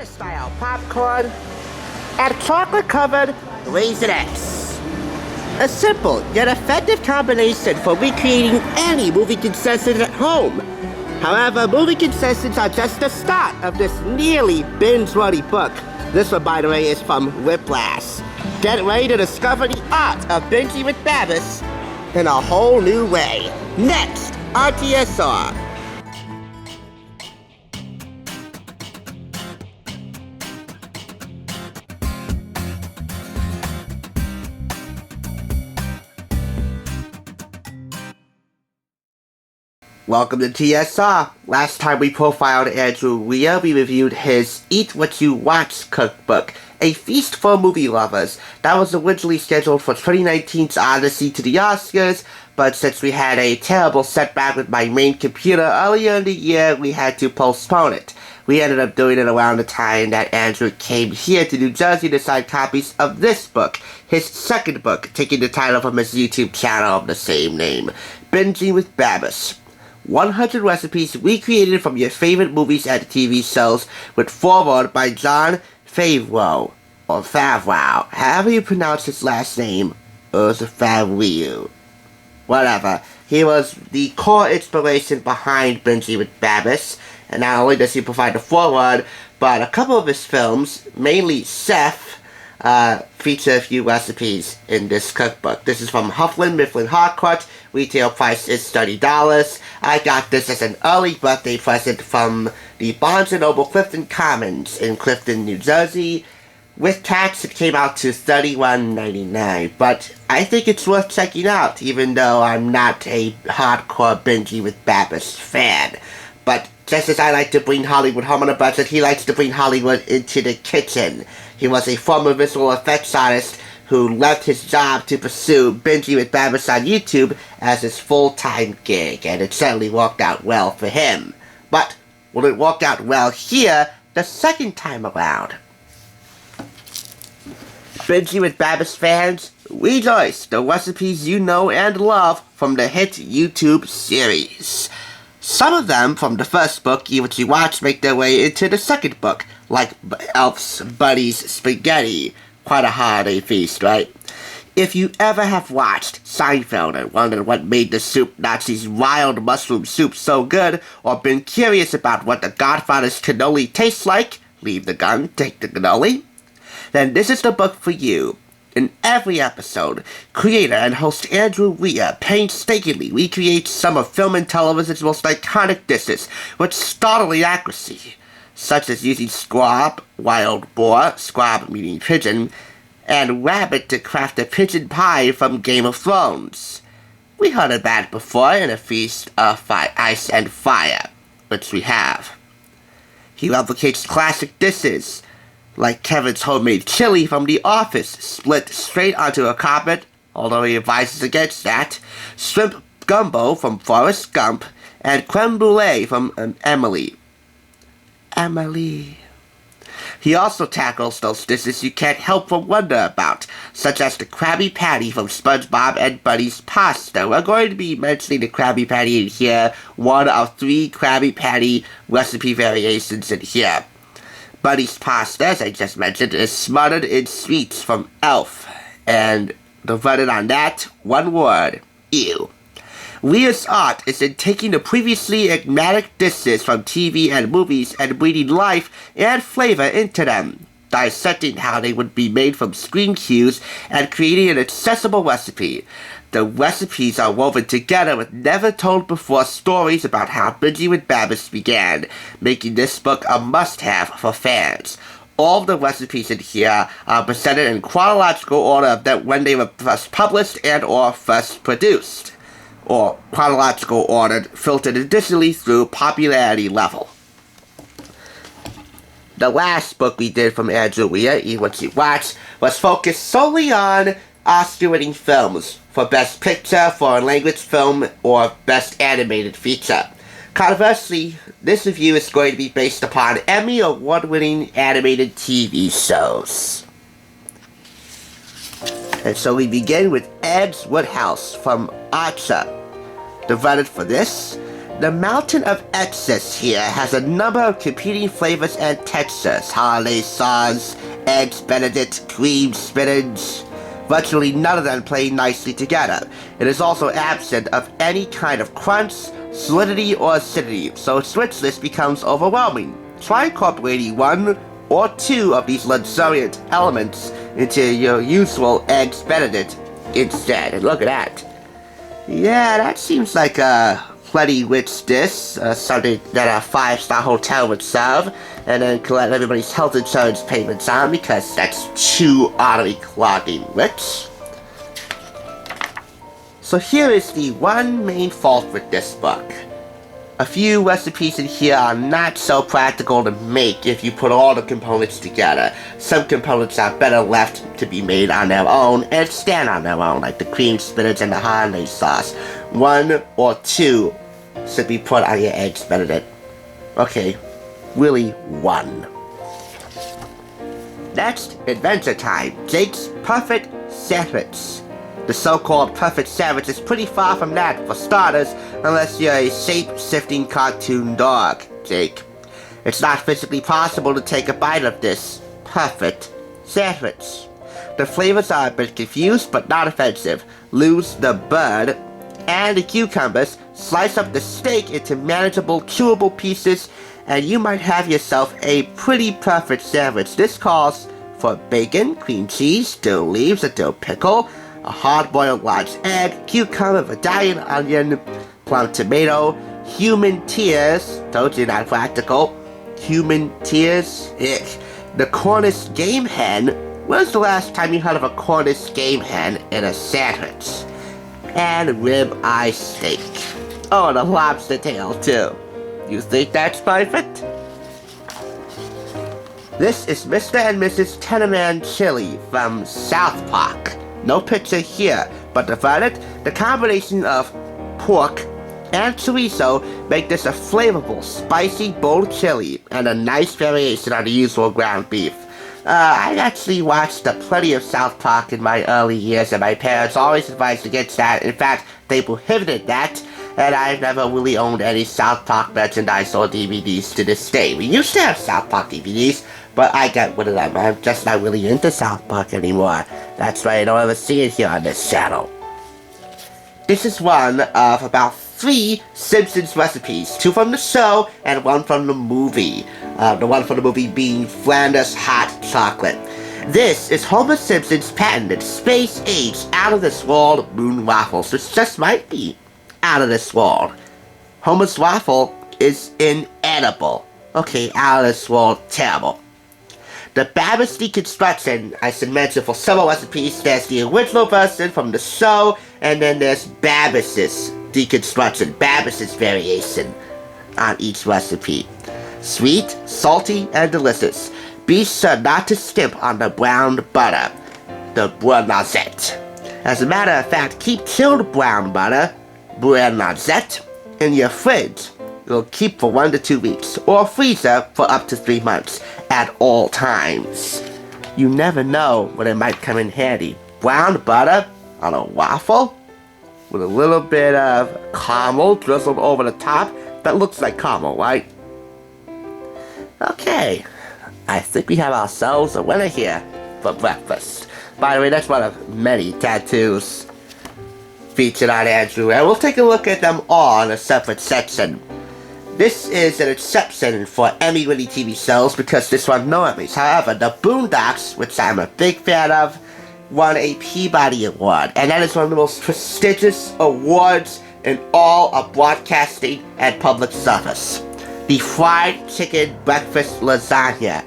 China-style popcorn, and chocolate-covered Raisinets. A simple yet effective combination for recreating any movie concessions at home. However, movie concessions are just the start of this nearly binge-worthy book. This one, by the way, is from Whiplash. Get ready to discover the art of Binging with Babish in a whole new way. Next, on TSR. Welcome to TSR. Last time we profiled Andrew Weir, we reviewed his Eat What You Watch cookbook, a feast for movie lovers. That was originally scheduled for 2019's Odyssey to the Oscars, but since we had a terrible setback with my main computer earlier in the year, we had to postpone it. We ended up doing it around the time that Andrew came here to New Jersey to sign copies of this book, his second book, taking the title from his YouTube channel of the same name, Binging with Babish. 100 recipes recreated from your favorite movies and TV shows, with foreword by Jon Favreau, or Favreau, however you pronounce his last name, or is it Favreau? Whatever. He was the core inspiration behind Binging with Babish, and not only does he provide the foreword, but a couple of his films, mainly Chef, feature a few recipes in this cookbook. This is from Hufflin Mifflin Harcourt. Retail price is $30. I got this as an early birthday present from the Barnes & Noble Clifton Commons in Clifton, New Jersey. With tax, it came out to $31.99, but I think it's worth checking out, even though I'm not a hardcore Binging with Babish fan. But just as I like to bring Hollywood home on a budget, he likes to bring Hollywood into the kitchen. He was a former visual effects artist who left his job to pursue Binging with Babish on YouTube as his full-time gig, and it certainly worked out well for him. But will it work out well here the second time around? Binging with Babish fans, rejoice! The recipes you know and love from the hit YouTube series. Some of them from the first book, Eat What You Watch, make their way into the second book, like Elf's Buddy's Spaghetti. Quite a holiday feast, right? If you ever have watched Seinfeld and wondered what made the soup Nazi's wild mushroom soup so good, or been curious about what the Godfather's cannoli tastes like, leave the gun, take the cannoli, then this is the book for you. In every episode, creator and host Andrew Weir painstakingly recreates some of film and television's most iconic dishes with startling accuracy, such as using squab, wild boar, squab meaning pigeon, and rabbit to craft a pigeon pie from Game of Thrones. We heard of that before in A Feast of Ice and Fire, which we have. He replicates classic dishes, like Kevin's homemade chili from The Office, split straight onto a carpet, although he advises against that, shrimp gumbo from Forrest Gump, and creme brulee from Emily. He also tackles those dishes you can't help but wonder about, such as the Krabby Patty from SpongeBob and Buddy's Pasta. We're going to be mentioning the Krabby Patty in here, one of 3 Krabby Patty recipe variations in here. Buddy's Pasta, as I just mentioned, is smothered in sweets from Elf, and the verdict on that, one word, ew. Weir's art is in taking the previously enigmatic dishes from TV and movies and breathing life and flavor into them, dissecting how they would be made from screen cues and creating an accessible recipe. The recipes are woven together with never-told-before stories about how Binging with Babish began, making this book a must-have for fans. All of the recipes in here are presented in chronological order of that when they were first published and or first produced, or chronological order filtered additionally through popularity level. The last book we did from Andrew Weir, Eat What You Watch, was focused solely on Oscar-winning films for Best Picture, Foreign Language Film, or Best Animated Feature. Conversely, this review is going to be based upon Emmy Award-winning animated TV shows. And so we begin with Ed's Woodhouse from Archer. The verdict for this? The mountain of excess here has a number of competing flavors and textures. Holiday sauce, eggs benedict, cream spinach. Virtually none of them play nicely together. It is also absent of any kind of crunch, solidity, or acidity, so its richness becomes overwhelming. Try incorporating one or two of these luxuriant elements into your usual eggs benedict instead. And look at that. Yeah, that seems like a plenty rich dish, something that a 5-star hotel would serve, and then collect everybody's health insurance payments on because that's too artery clogging rich. So here is the one main fault with this book. A few recipes in here are not so practical to make if you put all the components together. Some components are better left to be made on their own and stand on their own, like the cream spinach and the holiday sauce. One or two should be put on your eggs benedict. Okay, really one. Next, Adventure Time, Jake's Perfect Sandwich. The so-called perfect sandwich is pretty far from that, for starters, unless you're a shape-shifting cartoon dog, Jake. It's not physically possible to take a bite of this perfect sandwich. The flavors are a bit confused, but not offensive. Lose the bird and the cucumbers, slice up the steak into manageable, chewable pieces, and you might have yourself a pretty perfect sandwich. This calls for bacon, cream cheese, dill leaves, a dill pickle, a hard-boiled large egg, cucumber, Italian onion, plum tomato, human tears, told you not practical, human tears, ick. The Cornish game hen. When's the last time you heard of a Cornish game hen in a sandwich? And rib-eye steak. Oh, and a lobster tail, too. You think that's perfect? This is Mr. and Mrs. Tenenman Chili from South Park. No picture here, but the verdict, the combination of pork and chorizo make this a flavorful, spicy, bold chili, and a nice variation on the usual ground beef. I actually watched plenty of South Park in my early years, and my parents always advised against that. In fact, they prohibited that, and I've never really owned any South Park merchandise or DVDs to this day. We used to have South Park DVDs, but I got rid of them. I'm just not really into South Park anymore. That's why I don't ever see it here on this channel. This is one of about 3 Simpsons recipes, 2 from the show and 1 from the movie. The one from the movie being Flanders hot chocolate. This is Homer Simpson's patented space-age, out-of-this-world moon waffles, which just might be out of this world. Homer's waffle is inedible. Okay, out of this world, terrible. The Babish deconstruction, I should mention for several recipes, there's the original version from the show, and then there's Babish's deconstruction, Babish's variation on each recipe. Sweet, salty, and delicious. Be sure not to skimp on the browned butter, the beurre noisette. As a matter of fact, keep chilled brown butter, beurre noisette, in your fridge. It'll keep for 1 to 2 weeks, or freezer for up to 3 months at all times. You never know when it might come in handy. Brown butter on a waffle with a little bit of caramel drizzled over the top. That looks like caramel, right? Okay, I think we have ourselves a winner here for breakfast. By the way, that's one of many tattoos featured on Andrew, and we'll take a look at them all in a separate section. This is an exception for Emmy-winning TV shows because this won no Emmys. However, The Boondocks, which I'm a big fan of, won a Peabody Award, and that is one of the most prestigious awards in all of broadcasting and public service. The fried chicken breakfast lasagna,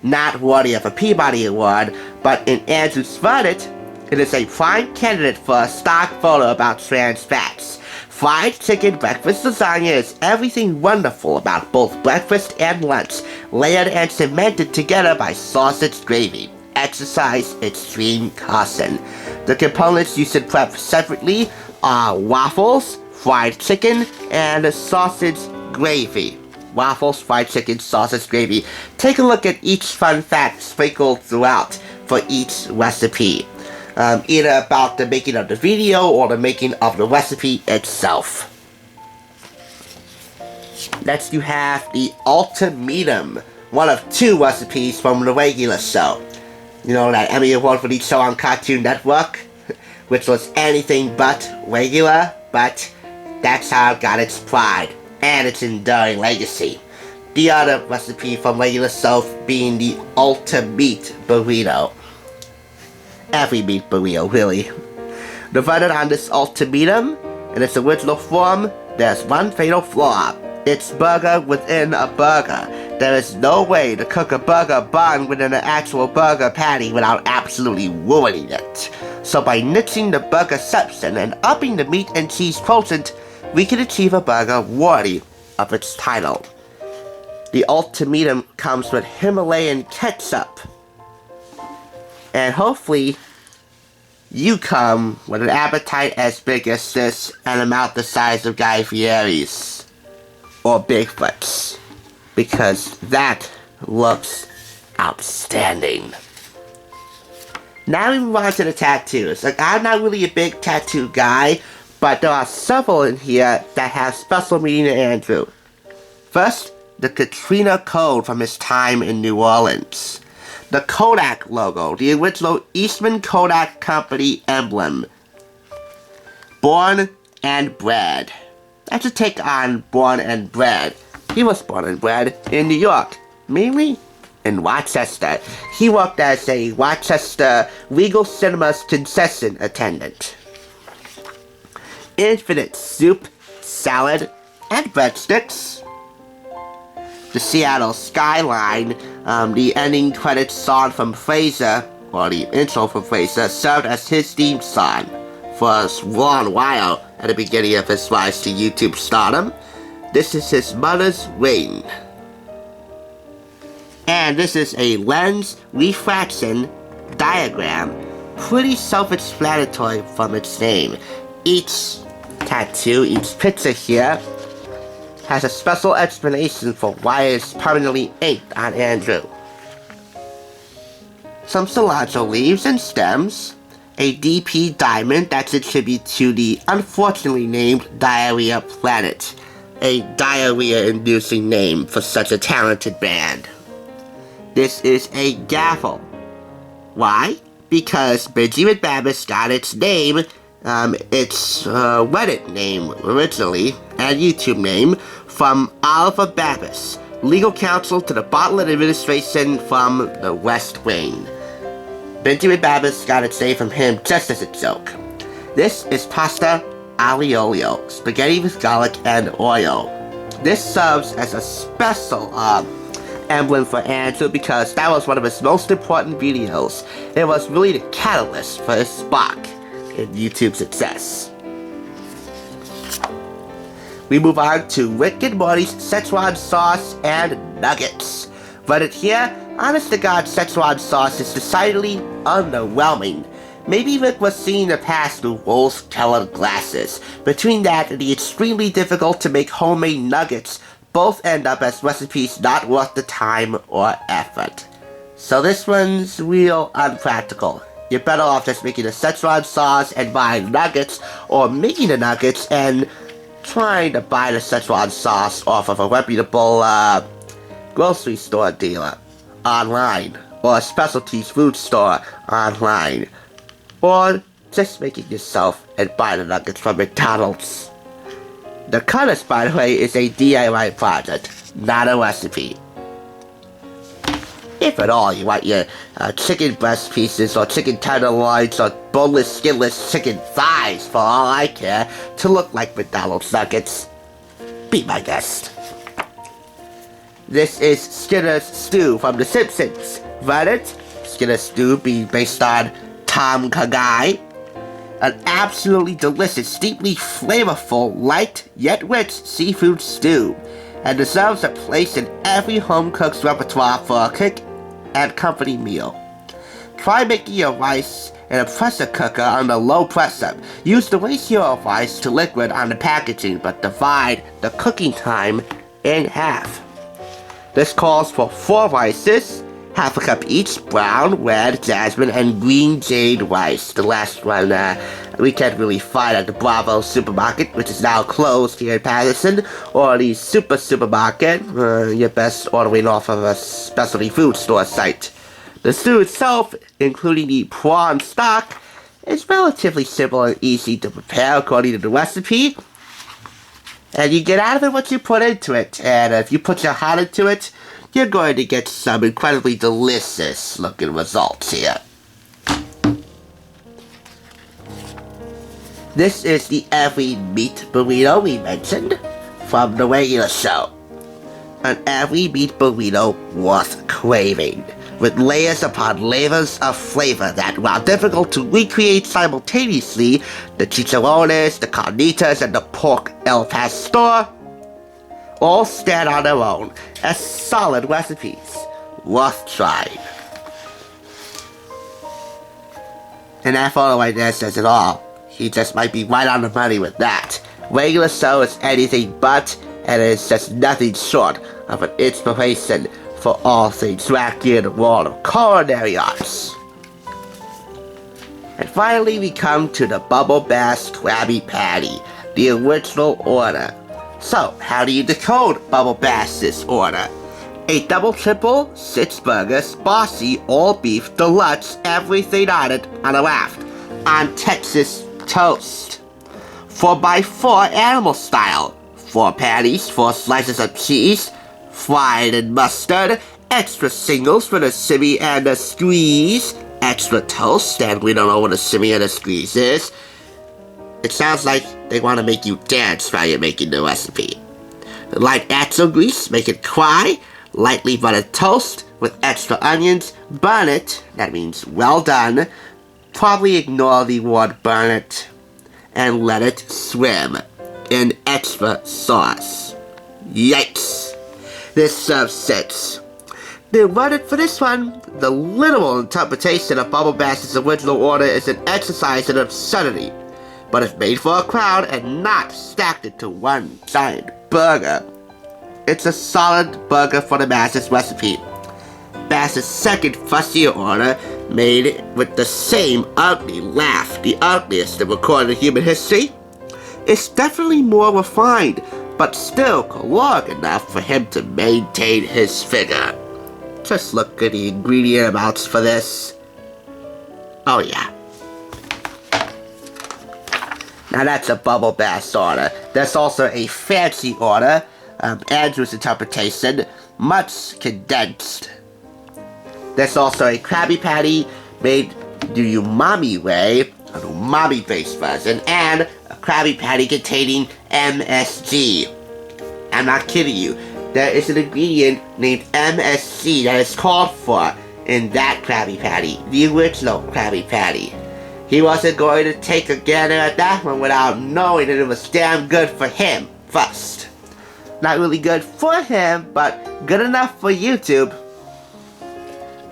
not worthy of a Peabody Award, but in Andrew's verdict, it is a prime candidate for a stock photo about trans fats. Fried chicken breakfast lasagna is everything wonderful about both breakfast and lunch, layered and cemented together by sausage gravy. Exercise extreme caution. The components you should prep separately are waffles, fried chicken, and sausage gravy. Waffles, fried chicken, sausage gravy. Take a look at each fun fact sprinkled throughout for each recipe. Either about the making of the video or the making of the recipe itself. Next you have the ultimatum, one of 2 recipes from the regular show. You know, that Emmy Award-winning show on Cartoon Network, which was anything but regular, but that's how it got its pride and its enduring legacy. The other recipe from regular show being the ultimate burrito. Every meat burrito, really. The verdict on this ultimatum, in its original form, there's one fatal flaw. It's burger within a burger. There is no way to cook a burger bun within an actual burger patty without absolutely ruining it. So by nixing the burger substance and upping the meat and cheese quotient, we can achieve a burger worthy of its title. The ultimatum comes with Himalayan ketchup. And hopefully, you come with an appetite as big as this and a mouth the size of Guy Fieri's. Or Bigfoot's. Because that looks outstanding. Now we move on to the tattoos. Like, I'm not really a big tattoo guy, but there are several in here that have special meaning to Andrew. First, the Katrina Code from his time in New Orleans. The Kodak logo, the original Eastman Kodak Company emblem. Born and bred. That's a take on born and bred. He was born and bred in New York, mainly in Rochester. He worked as a Rochester Regal Cinemas concession attendant. Infinite soup, salad, and breadsticks. The Seattle skyline, the ending credits song from Frasier, or the intro from Frasier, served as his theme song for a long while at the beginning of his rise to YouTube stardom. This is his mother's ring. And this is a lens refraction diagram, pretty self-explanatory from its name. Each tattoo, each picture here, has a special explanation for why it's permanently inked on Andrew. Some cilantro leaves and stems, a DP diamond that's a tribute to the unfortunately named Diarrhea Planet, a diarrhea-inducing name for such a talented band. This is a gavel. Why? Because Binging With Babish got its name, its Reddit name originally, and YouTube name, from Oliver Babish, legal counsel to the Bartlett administration from the West Wing. Binging With Babish got its name from him just as a joke. This is pasta aglio olio, spaghetti with garlic and oil. This serves as a special emblem for Andrew because that was one of his most important videos. It was really the catalyst for his spark in YouTube success. We move on to Rick and Morty's Szechuan sauce and nuggets. But here, honest to God, Szechuan sauce is decidedly underwhelming. Maybe Rick was seeing the past through rose-colored glasses. Between that and the extremely difficult to make homemade nuggets, both end up as recipes not worth the time or effort. So this one's real unpractical. You're better off just making a Szechuan sauce and buying nuggets, or making the nuggets and trying to buy the Szechuan sauce off of a reputable grocery store dealer online, or a specialty food store online, or just make it yourself and buy the nuggets from McDonald's. The colors, by the way, is a DIY project, not a recipe. If at all you want your chicken breast pieces or chicken tenderloins or boneless, skinless chicken thighs, for all I care, to look like McDonald's nuggets, be my guest. This is Skinner's Stew from The Simpsons. Verdict: Skinner's Stew being based on Tom Kha, an absolutely delicious, deeply flavorful, light yet rich seafood stew, and deserves a place in every home cook's repertoire for a quick and comforting meal. Try making your rice in a pressure cooker under low pressure. Use the ratio of rice to liquid on the packaging, but divide the cooking time in half. This calls for 4 rices, half a cup each, brown, red, jasmine, and green jade rice. The last one we can't really find at the Bravo supermarket, which is now closed here in Patterson, or the supermarket. You're best ordering off of a specialty food store site. The stew itself, including the prawn stock, is relatively simple and easy to prepare according to the recipe. And you get out of it what you put into it. And if you put your heart into it, you're going to get some incredibly delicious looking results here. This is the every meat burrito we mentioned from the regular show. An every meat burrito worth craving, with layers upon layers of flavor that, while difficult to recreate simultaneously, the chicharrones, the carnitas, and the pork el pastor all stand on their own as solid recipes, worth trying. And that photo right there says it all. He just might be right on the money with that. Regular show is anything but, and it is just nothing short of an inspiration for all things wacky in the world of culinary arts. And finally we come to the Bubble Bass Krabby Patty, the original order. So, how do you decode Bubble Bass's order? A double triple, 6 burgers, bossy, all beef, deluxe, everything on it, on a raft, on Texas toast. 4x4 animal style. 4 patties, 4 slices of cheese, fried in mustard, extra singles for the shimmy and the squeeze, extra toast, and we don't know what a shimmy and a squeeze is. It sounds like they want to make you dance while you're making the recipe. Light axle grease, make it cry. Lightly buttered toast with extra onions. Burn it, that means well done. Probably ignore the word burn it. And let it swim in extra sauce. Yikes. This serves 6. The verdict for this one, the literal interpretation of Bubble Bass's original order is an exercise in absurdity. But if made for a crowd and not stacked into one giant burger, it's a solid burger for the masses recipe. Bass's second fussier order, made with the same ugly laugh, the ugliest in recorded human history, is definitely more refined, but still caloric enough for him to maintain his figure. Just look at the ingredient amounts for this. Oh yeah. Now that's a Bubble Bass order. There's also a fancy order, Andrew's interpretation, much condensed. There's also a Krabby Patty made the umami way, an umami-based version, and a Krabby Patty containing MSG. I'm not kidding you. There is an ingredient named MSG that is called for in that Krabby Patty, the original Krabby Patty. He wasn't going to take a gander at that one without knowing that it was damn good for him first. Not really good for him, but good enough for YouTube.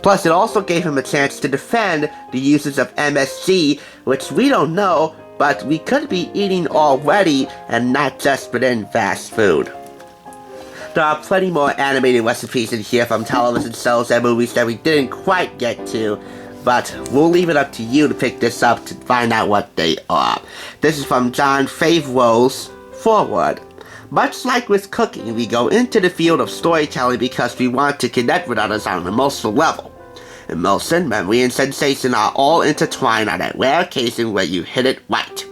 Plus, it also gave him a chance to defend the uses of MSG, which we don't know, but we could be eating already and not just within fast food. There are plenty more animated recipes in here from television shows and movies that we didn't quite get to, but we'll leave it up to you to pick this up to find out what they are. This is from Jon Favreau's foreword. Much like with cooking, we go into the field of storytelling because we want to connect with others on an emotional level. Emotion, memory, and sensation are all intertwined on that rare occasion where you hit it right.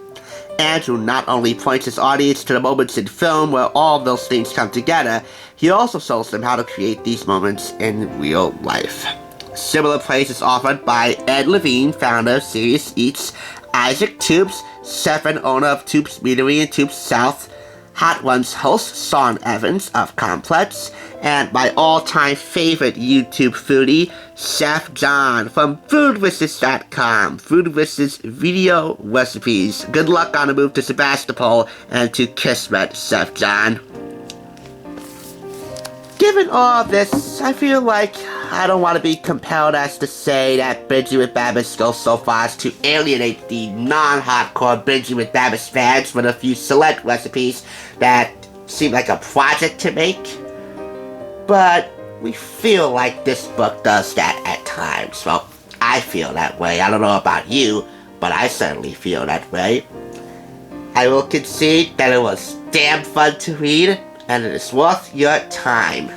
Andrew not only points his audience to the moments in film where all of those things come together, he also shows them how to create these moments in real life. Similar praise is offered by Ed Levine, founder of Serious Eats, Isaac Tubes, chef and owner of Tubes Meadery in Tubes South, Hot Ones host Sean Evans of Complex, and my all-time favorite YouTube foodie, Chef John from foodwishes.com. Foodwishes video recipes. Good luck on the move to Sebastopol and to Kismet, Chef John. Given all this, I feel like I don't want to be compelled as to say that Binging with Babish goes so far as to alienate the non-hardcore Binging with Babish fans with a few select recipes that seem like a project to make. But we feel like this book does that at times. Well, I feel that way. I don't know about you. but I certainly feel that way. I will concede that it was damn fun to read, and it is worth your time.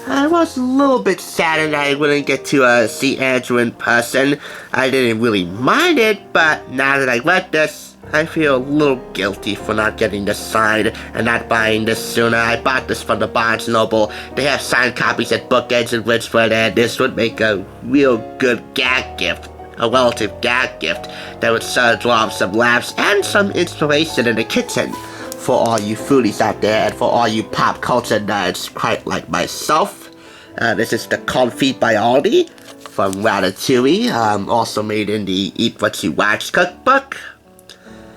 I was a little bit saddened I wouldn't get to see Andrew in person. I didn't really mind it, but now that I read this, I feel a little guilty for not getting this signed and not buying this sooner. I bought this from the Barnes & Noble. They have signed copies at Bookends in Richmond, and this would make a real good gag gift. A relative gag gift that would serve some laughs and some inspiration in the kitchen. For all you foodies out there and for all you pop culture nerds quite like myself. This is the Confit by Aldi from Ratatouille, also made in the Eat What You Watch cookbook.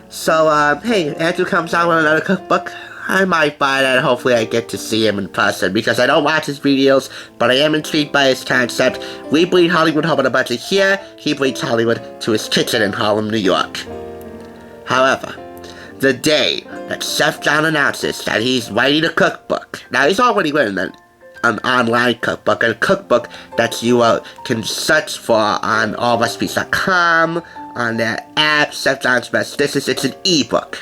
So, hey, Andrew comes out with another cookbook. I might buy that. Hopefully I get to see him in person because I don't watch his videos, but I am intrigued by his concept. We bring Hollywood home on a budget here. He brings Hollywood to his kitchen in Harlem, New York. However, the day that Chef John announces that he's writing a cookbook, now he's already written an online cookbook, a cookbook that you can search for on allrecipes.com, on their app, Chef John's Best Dishes. It's an ebook.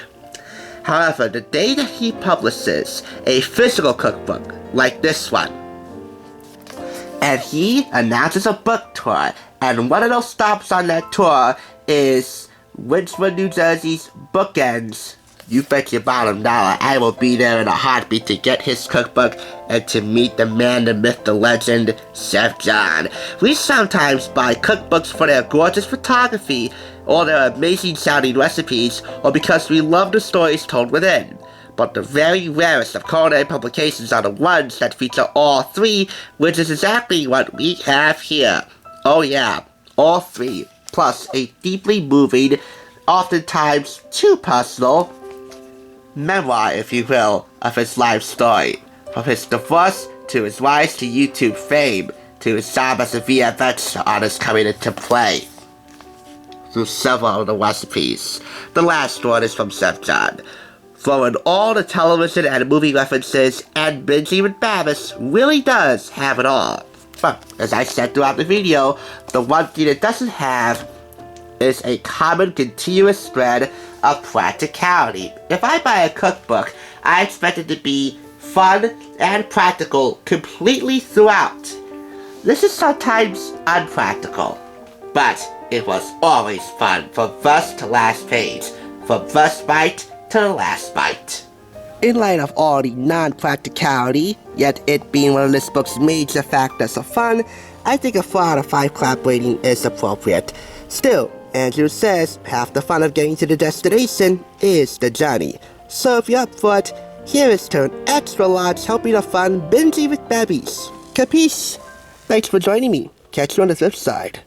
However, the day that he publishes a physical cookbook like this one, and he announces a book tour, and one of those stops on that tour is Richmond, New Jersey's Bookends, you bet your bottom dollar I will be there in a heartbeat to get his cookbook and to meet the man, the myth, the legend, Chef John. We sometimes buy cookbooks for their gorgeous photography, or their amazing sounding recipes, or because we love the stories told within. But the very rarest of culinary publications are the ones that feature all three, which is exactly what we have here. Oh yeah, all three, plus a deeply moving, oftentimes too personal, memoir, if you will, of his life story. From his divorce, to his rise to YouTube fame, to his job as a VFX artist coming into play, through several of the recipes. The last one is from Chef John. Throwing all the television and movie references, and Binging With Babish really does have it all. But, as I said throughout the video, the one thing it doesn't have is a common continuous thread of practicality. If I buy a cookbook, I expect it to be fun and practical completely throughout. This is sometimes unpractical, but it was always fun from first to last page, from first bite to the last bite. In light of all the non-practicality, yet it being one of this book's major factors of fun, I think a 4 out of 5 clap rating is appropriate. Still, Andrew says half the fun of getting to the destination is the journey. So if you're up for it, here is to an extra large helping of fun Binging with Babish. Capiche? Thanks for joining me. Catch you on the flip side.